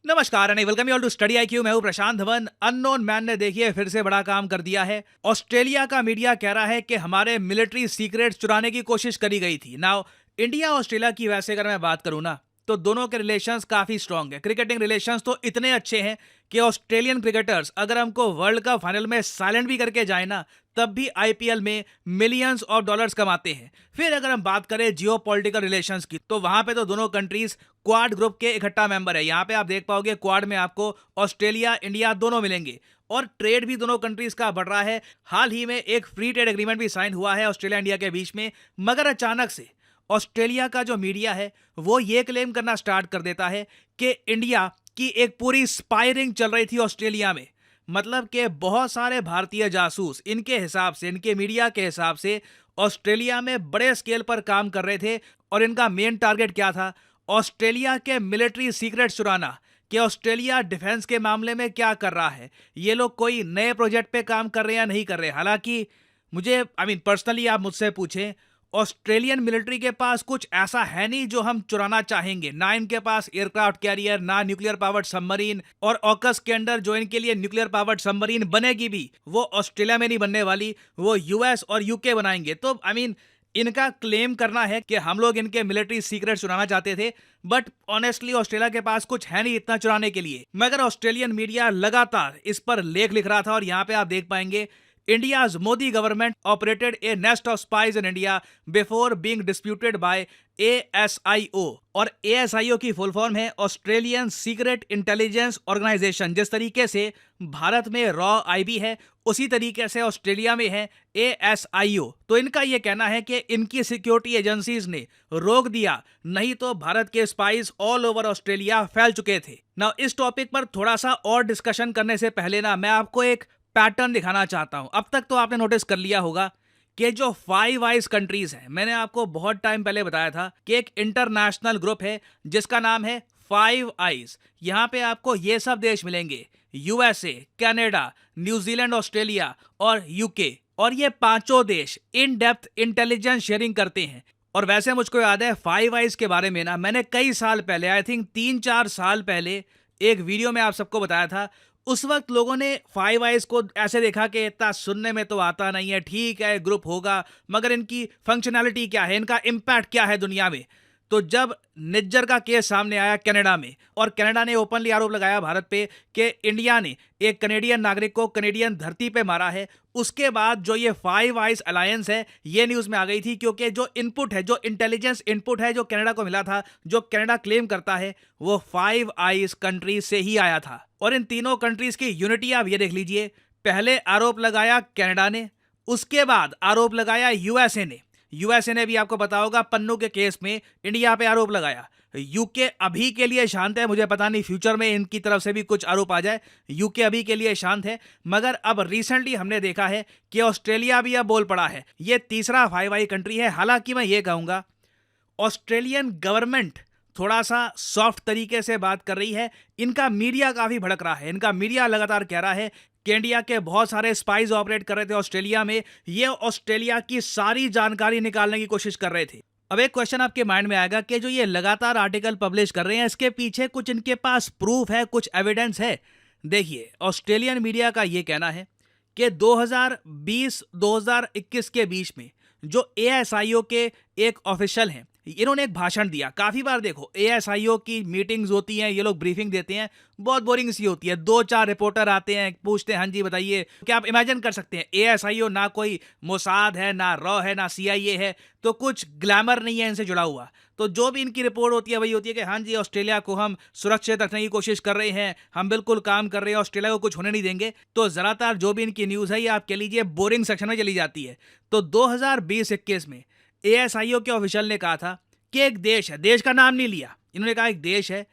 नमस्कार and welcome you all to study IQ. मैं हूं प्रशांत धवन। अननोन मैन ने देखिए फिर से बड़ा काम कर दिया है। ऑस्ट्रेलिया का मीडिया कह रहा है कि हमारे मिलिट्री सीक्रेट्स चुराने की कोशिश करी गई थी। नाउ इंडिया ऑस्ट्रेलिया की वैसे अगर मैं बात करूं ना, तो दोनों के रिलेशंस काफी स्ट्रांग है। क्रिकेटिंग रिलेशंस तो इतने अच्छे हैं कि ऑस्ट्रेलियन क्रिकेटर्स अगर हमको वर्ल्ड कप फाइनल में साइलेंट भी करके जाए ना, तब भी आईपीएल में मिलियंस ऑफ डॉलर्स कमाते हैं। फिर अगर हम बात करें जियो पॉलिटिकल रिलेशंस की, तो वहां पे तो दोनों कंट्रीज क्वाड ग्रुप के इकट्ठा मेंबर है। यहाँ पे आप देख पाओगे क्वाड में आपको ऑस्ट्रेलिया इंडिया दोनों मिलेंगे और ट्रेड भी दोनों कंट्रीज का बढ़ रहा है। हाल ही में एक फ्री ट्रेड एग्रीमेंट भी साइन हुआ है ऑस्ट्रेलिया इंडिया के बीच में। मगर अचानक से ऑस्ट्रेलिया का जो मीडिया है वो ये क्लेम करना स्टार्ट कर देता है कि इंडिया की एक पूरी स्पायरिंग चल रही थी ऑस्ट्रेलिया में। मतलब कि बहुत सारे भारतीय जासूस इनके हिसाब से, इनके मीडिया के हिसाब से ऑस्ट्रेलिया में बड़े स्केल पर काम कर रहे थे। और इनका मेन टारगेट क्या था? ऑस्ट्रेलिया के मिलिट्री सीक्रेट चुराना। कि ऑस्ट्रेलिया डिफेंस के मामले में क्या कर रहा है, ये लोग कोई नए प्रोजेक्ट पे काम कर रहे हैं या नहीं कर रहे। हालांकि मुझे पर्सनली आप मुझसे पूछें, ऑस्ट्रेलियन मिलिट्री के पास कुछ ऐसा है नहीं जो हम चुराना चाहेंगे। ना इनके पास एयरक्राफ्ट कैरियर, ना न्यूक्लियर पावर्ड सबमरीन। और ऑकस के अंडर जो इनके लिए न्यूक्लियर पावर्ड सबमरीन बनेगी भी, वो ऑस्ट्रेलिया में नहीं बनने वाली, वो यूएस और यूके बनाएंगे। तो इनका क्लेम करना है कि हम लोग इनके मिलिट्री सीक्रेट चुराना चाहते थे, बट ऑनेस्टली ऑस्ट्रेलिया के पास कुछ है नहीं इतना चुराने के लिए। मगर ऑस्ट्रेलियन मीडिया लगातार इस पर लेख लिख रहा था। और यहां पे आप देख पाएंगे, India's Modi government operated a nest of spies in India before being disputed by ASIO। और ASIO की फुल फॉर्म है ऑस्ट्रेलियन सीक्रेट इंटेलिजेंस ऑर्गेनाइजेशन। जिस तरीके से भारत में रॉ आईबी है, उसी तरीके से ऑस्ट्रेलिया में है ASIO। तो इनका यह कहना है कि इनकी सिक्योरिटी एजेंसीज ने रोक दिया, नहीं तो भारत के स्पाइस ऑल ओवर ऑस्ट्रेलिया फैल चुके थे। ना इस टॉपिक पर थोड़ा सा और डिस्कशन करने से पहले ना, मैं आपको एक पैटर्न दिखाना चाहता हूं। अब तक तो आपने नोटिस कर लिया होगा कि जो फाइव आइज कंट्रीज हैं, मैंने आपको बहुत टाइम पहले बताया था कि एक इंटरनेशनल ग्रुप है जिसका नाम है फाइव आइज। यहां पे आपको ये सब देश मिलेंगे, यूएसए, कनाडा, न्यूजीलैंड, ऑस्ट्रेलिया और यूके। और ये पांचों देश इन डेप्थ इंटेलिजेंस शेयरिंग करते हैं। और वैसे मुझको याद है फाइव आइज के बारे में ना, मैंने कई साल पहले, आई थिंक 3-4 साल पहले एक वीडियो में आप सबको बताया था। उस वक्त लोगों ने फाइव आइज को ऐसे देखा कि इतना सुनने में तो आता नहीं है, ठीक है ग्रुप होगा, मगर इनकी फंक्शनैलिटी क्या है, इनका इम्पैक्ट क्या है दुनिया में। तो जब निज्जर का केस सामने आया कनाडा में, और कनाडा ने ओपनली आरोप लगाया भारत पे कि इंडिया ने एक कनेडियन नागरिक को कनेडियन धरती पे मारा है, उसके बाद जो ये फाइव आइज अलायंस है ये न्यूज में आ गई थी। क्योंकि जो इनपुट है, जो इंटेलिजेंस इनपुट है जो कनाडा को मिला था, जो कनाडा क्लेम करता है, वो फाइव आइज कंट्रीज से ही आया था। और इन तीनों कंट्रीज की यूनिटी आप ये देख लीजिए, पहले आरोप लगाया कनाडा ने, उसके बाद आरोप लगाया यूएसए ने। यूएसए ने भी आपको पता होगा पन्नू के केस में इंडिया पे आरोप लगाया। यूके अभी के लिए शांत है, मुझे पता नहीं फ्यूचर में इनकी तरफ से भी कुछ आरोप आ जाए। यूके अभी के लिए शांत है, मगर अब रिसेंटली हमने देखा है कि ऑस्ट्रेलिया भी अब बोल पड़ा है। ये तीसरा फाइव आई कंट्री है। हालांकि मैं ये कहूंगा ऑस्ट्रेलियन गवर्नमेंट थोड़ा सा सॉफ्ट तरीके से बात कर रही है, इनका मीडिया काफी भड़क रहा है। इनका मीडिया लगातार कह रहा है कि इंडिया के बहुत सारे स्पाइस ऑपरेट कर रहे थे ऑस्ट्रेलिया में, ये ऑस्ट्रेलिया की सारी जानकारी निकालने की कोशिश कर रहे थे। अब एक क्वेश्चन आपके माइंड में आएगा कि जो ये लगातार आर्टिकल पब्लिश कर रहे हैं, इसके पीछे कुछ इनके पास प्रूफ है, कुछ एविडेंस है। देखिए, ऑस्ट्रेलियन मीडिया का ये कहना है कि 2020-2021 के बीच में जो एएसआईओ के एक ऑफिशियल हैं, इन्होंने एक भाषण दिया। काफी बार देखो एएसआईओ की मीटिंग्स होती हैं, ये लोग ब्रीफिंग देते हैं, बहुत बोरिंग सी होती है। 2-4 रिपोर्टर आते हैं, पूछते हैं हाँ जी बताइए। क्या आप इमेजिन कर सकते हैं, एएसआईओ ना कोई मोसाद है, ना रॉ है, ना सीआईए है, तो कुछ ग्लैमर नहीं है इनसे जुड़ा हुआ। तो जो भी इनकी रिपोर्ट होती है वही होती है कि हाँ जी ऑस्ट्रेलिया को हम सुरक्षित रखने की कोशिश कर रहे हैं, हम बिल्कुल काम कर रहे हैं, ऑस्ट्रेलिया को कुछ होने नहीं देंगे। तो ज्यादातर जो भी इनकी न्यूज है ये आप कह लीजिए बोरिंग सेक्शन में चली जाती है। तो 2020-21 में एएसआईओ के ऑफिशियल ने कहा था कि एक देश है, देश का नाम नहीं लिया, इन्होंने कहा एक देश है,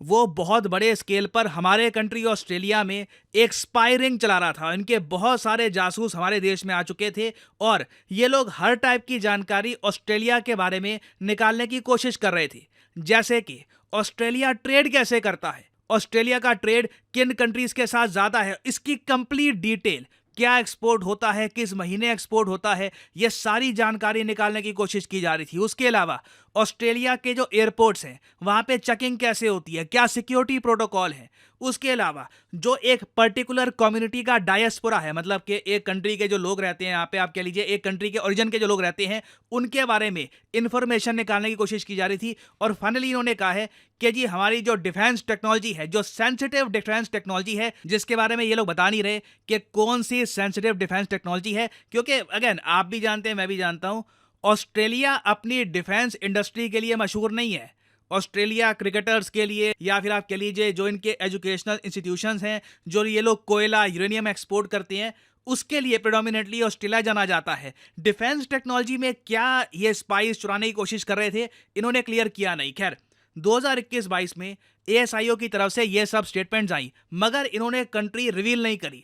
वो बहुत बड़े स्केल पर हमारे कंट्री ऑस्ट्रेलिया में एक स्पायरिंग चला रहा था। इनके बहुत सारे जासूस हमारे देश में आ चुके थे और ये लोग हर टाइप की जानकारी ऑस्ट्रेलिया के बारे में निकालने की कोशिश कर रहे थे। जैसे कि ऑस्ट्रेलिया ट्रेड कैसे करता है, ऑस्ट्रेलिया का ट्रेड किन कंट्रीज के साथ ज्यादा है, इसकी कंप्लीट डिटेल, क्या एक्सपोर्ट होता है, किस महीने एक्सपोर्ट होता है, यह सारी जानकारी निकालने की कोशिश की जा रही थी। उसके अलावा ऑस्ट्रेलिया के जो एयरपोर्ट्स हैं वहाँ पे चेकिंग कैसे होती है, क्या सिक्योरिटी प्रोटोकॉल है, उसके अलावा जो एक पर्टिकुलर कम्युनिटी का डायस्पोरा है, मतलब कि एक कंट्री के जो लोग रहते हैं यहाँ पे, आप कह लीजिए एक कंट्री के ओरिजिन के जो लोग रहते हैं, उनके बारे में इंफॉर्मेशन निकालने की कोशिश की जा रही थी। और फाइनली इन्होंने कहा है कि जी हमारी जो डिफेंस टेक्नोलॉजी है, जो सेंसिटिव डिफेंस टेक्नोलॉजी है, जिसके बारे में ये लोग बता नहीं रहे कि कौन सी सेंसिटिव डिफेंस टेक्नोलॉजी है, क्योंकि अगेन आप भी जानते हैं मैं भी जानता हूं, ऑस्ट्रेलिया अपनी डिफेंस इंडस्ट्री के लिए मशहूर नहीं है। ऑस्ट्रेलिया क्रिकेटर्स के लिए या फिर आप कह लीजिए जो इनके एजुकेशनल इंस्टीट्यूशंस हैं, जो ये लोग कोयला यूरेनियम एक्सपोर्ट करते हैं, उसके लिए प्रेडोमिनेटली ऑस्ट्रेलिया जाना जाता है। डिफेंस टेक्नोलॉजी में क्या ये स्पाइस चुराने की कोशिश कर रहे थे, इन्होंने क्लियर किया नहीं। खैर 2021-22 में ASIO की तरफ से ये सब स्टेटमेंट्स आई, मगर इन्होंने कंट्री रिवील नहीं करी।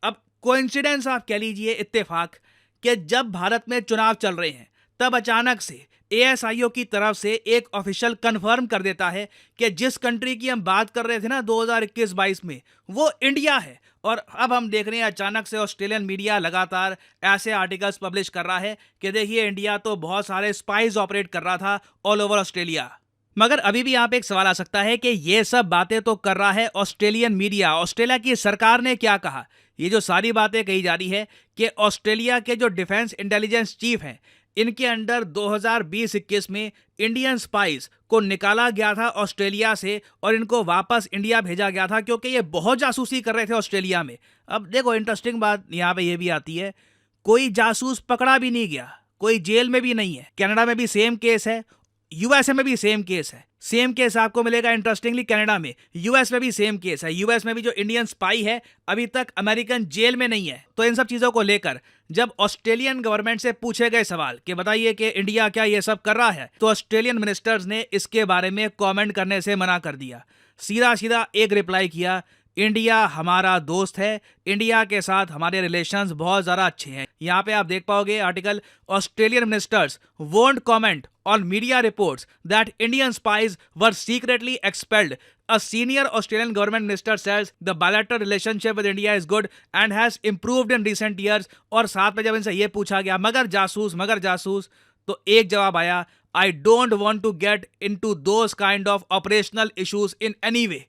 अब कोइंसिडेंस आप कह लीजिए, इत्तेफाक, कि जब भारत में चुनाव चल रहे हैं तब अचानक से ASIO की तरफ से एक ऑफिशियल कंफर्म कर देता है कि जिस कंट्री की हम बात कर रहे थे ना 2021-22 में, वो इंडिया है। और अब हम देख रहे हैं अचानक से ऑस्ट्रेलियन मीडिया लगातार ऐसे आर्टिकल्स पब्लिश कर रहा है कि देखिए इंडिया तो बहुत सारे स्पाइस ऑपरेट कर रहा था ऑल ओवर ऑस्ट्रेलिया। मगर अभी भी यहाँ पे एक सवाल आ सकता है कि ये सब बातें तो कर रहा है ऑस्ट्रेलियन मीडिया, ऑस्ट्रेलिया की सरकार ने क्या कहा? ये जो सारी बातें कही जा रही है कि ऑस्ट्रेलिया के जो डिफेंस इंटेलिजेंस चीफ हैं, इनके अंडर 2020-21 में इंडियन स्पाइस को निकाला गया था ऑस्ट्रेलिया से और इनको वापस इंडिया भेजा गया था क्योंकि ये बहुत जासूसी कर रहे थे ऑस्ट्रेलिया में। अब देखो इंटरेस्टिंग बात यहाँ पे ये भी आती है, कोई जासूस पकड़ा भी नहीं गया, कोई जेल में भी नहीं है। कनाडा में भी सेम केस है, यूएसए में भी सेम केस है। सेम केस आपको मिलेगा इंटरेस्टिंगली कनाडा में, यूएस में भी सेम केस है। यूएस में भी जो इंडियन स्पाई है अभी तक अमेरिकन जेल में नहीं है। तो इन सब चीजों को लेकर जब ऑस्ट्रेलियन गवर्नमेंट से पूछे गए सवाल कि बताइए कि इंडिया क्या ये सब कर रहा है, तो ऑस्ट्रेलियन मिनिस्टर्स ने इसके बारे में कमेंट करने से मना कर दिया। सीधा सीधा एक रिप्लाई किया, इंडिया हमारा दोस्त है, इंडिया के साथ हमारे रिलेशंस बहुत ज़्यादा अच्छे हैं। यहाँ पे आप देख पाओगे article, Australian ministers won't comment on media reports that Indian spies were secretly expelled. A senior Australian government minister says the bilateral relationship with India is good and has improved in recent years। और साथ में जब इनसे ये पूछा गया मगर जासूस, तो एक जवाब आया, I don't want to get into those kind of operational issues in any way।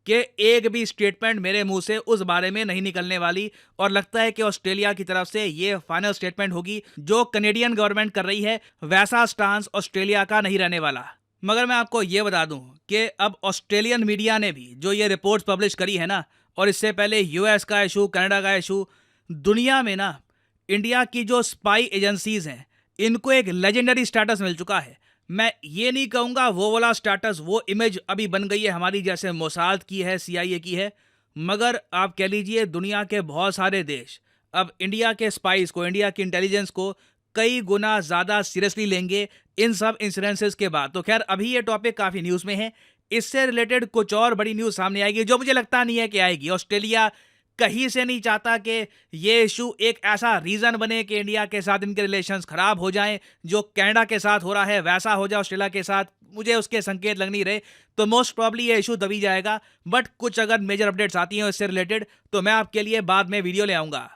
कि एक भी स्टेटमेंट मेरे मुंह से उस बारे में नहीं निकलने वाली। और लगता है कि ऑस्ट्रेलिया की तरफ से ये फाइनल स्टेटमेंट होगी। जो कनेडियन गवर्नमेंट कर रही है वैसा स्टांस ऑस्ट्रेलिया का नहीं रहने वाला। मगर मैं आपको ये बता दूं कि अब ऑस्ट्रेलियन मीडिया ने भी जो ये रिपोर्ट्स पब्लिश करी है ना, और इससे पहले यूएस का इशू, कनाडा का इशू, दुनिया में ना इंडिया की जो स्पाई एजेंसीज हैं इनको एक लेजेंडरी स्टेटस मिल चुका है। मैं ये नहीं कहूँगा वो वाला स्टेटस, वो इमेज अभी बन गई है हमारी जैसे मोसाद की है, CIA की है, मगर आप कह लीजिए दुनिया के बहुत सारे देश अब इंडिया के स्पाइस को, इंडिया की इंटेलिजेंस को कई गुना ज़्यादा सीरियसली लेंगे इन सब इंसिडेंसेस के बाद। तो खैर अभी ये टॉपिक काफ़ी न्यूज़ में है, इससे रिलेटेड कुछ और बड़ी न्यूज़ सामने आएगी जो मुझे लगता नहीं है कि आएगी। ऑस्ट्रेलिया कहीं से नहीं चाहता कि ये इशू एक ऐसा रीज़न बने कि इंडिया के साथ इनके रिलेशंस ख़राब हो जाएं, जो कनाडा के साथ हो रहा है वैसा हो जाए ऑस्ट्रेलिया के साथ। मुझे उसके संकेत लग नहीं रहे, तो मोस्ट प्रॉब्ली ये इशू दबी जाएगा। बट कुछ अगर मेजर अपडेट्स आती हैं इससे रिलेटेड तो मैं आपके लिए बाद में वीडियो ले आऊँगा।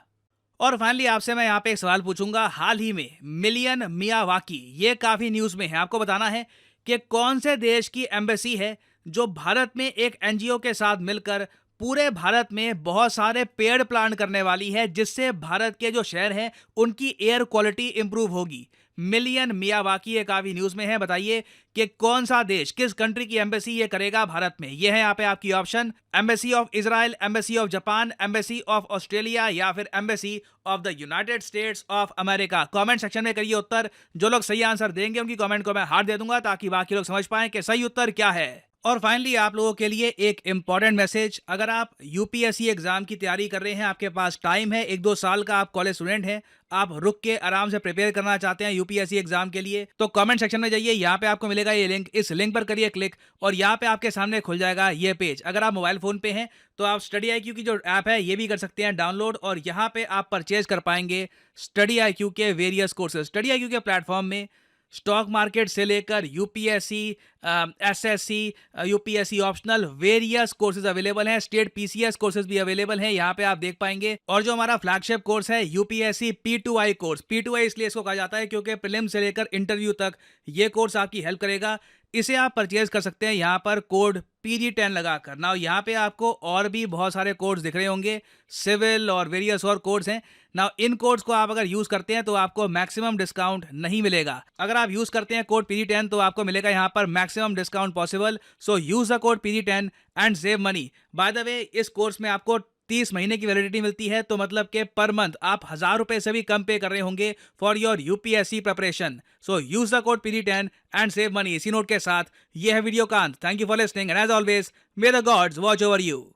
और फाइनली आपसे मैं यहाँ पे एक सवाल पूछूंगा, हाल ही में मिलियन मियावाकी, ये काफ़ी न्यूज़ में है, आपको बताना है कि कौन से देश की एम्बेसी है जो भारत में एक NGO के साथ मिलकर पूरे भारत में बहुत सारे पेड़ प्लांट करने वाली है, जिससे भारत के जो शहर हैं उनकी एयर क्वालिटी इंप्रूव होगी। मिलियन मियावाकी ये काफ़ी न्यूज़ में है, बताइए कि कौन सा देश, किस कंट्री की एम्बेसी ये करेगा भारत में। ये है यहाँ पे आपकी option, embassy of Israel, embassy of Japan, embassy of Australia या फिर embassy of the United states of America. Comment section में करिए उत्तर, जो लोग सही आंसर देंगे उनकी कमेंट को मैं हार्ट दे दूंगा ताकि बाकी लोग समझ पाएं कि सही उत्तर क्या है। और फाइनली आप लोगों के लिए एक इंपॉर्टेंट मैसेज, अगर आप UPSC एग्जाम की तैयारी कर रहे हैं, आपके पास टाइम है, 1-2 साल का आप कॉलेज स्टूडेंट हैं, आप रुक के आराम से प्रिपेयर करना चाहते हैं UPSC एग्जाम के लिए, तो कमेंट सेक्शन में जाइए, यहाँ पे आपको मिलेगा ये लिंक, इस लिंक पर करिए क्लिक और यहाँ पे आपके सामने खुल जाएगा ये पेज। अगर आप मोबाइल फोन पे हैं तो आप स्टडी IQ की जो ऐप है ये भी कर सकते हैं डाउनलोड, और यहाँ पे आप परचेज कर पाएंगे स्टडी IQ के वेरियस कोर्सेज। स्टडी IQ के प्लेटफॉर्म में स्टॉक मार्केट से लेकर UPSC, SSC, UPSC optional, various courses available हैं, स्टेट पीसीएस कोर्सेज भी अवेलेबल हैं, यहाँ पे आप देख पाएंगे। और जो हमारा फ्लैगशिप कोर्स है यूपीएससी P2I कोर्स, P2I इसलिए इसको कहा जाता है क्योंकि प्रीलिम से लेकर इंटरव्यू तक ये कोर्स आपकी हेल्प करेगा। इसे आप परचेज कर सकते हैं यहाँ पर कोड PG10 लगाकर। ना यहाँ पे आपको और भी बहुत सारे कोड्स दिख रहे होंगे, सिविल और वेरियस और कोड्स हैं ना। इन कोड्स को आप अगर यूज करते हैं तो आपको मैक्सिमम डिस्काउंट नहीं मिलेगा। अगर आप यूज करते हैं कोड PG10 तो आपको मिलेगा यहाँ पर maximum discount possible. So use the code PG10 and save money. By the way, इस कोर्स में आपको 30 महीने की वैलिडिटी मिलती है, तो मतलब कि पर मंथ आप 1000 रुपए से भी कम पे कर रहे होंगे for your UPSC preparation. So use the code PG10 and save money. इसी नोट के साथ ये है वीडियो का अंत। Thank you for listening and as always may the gods watch over you.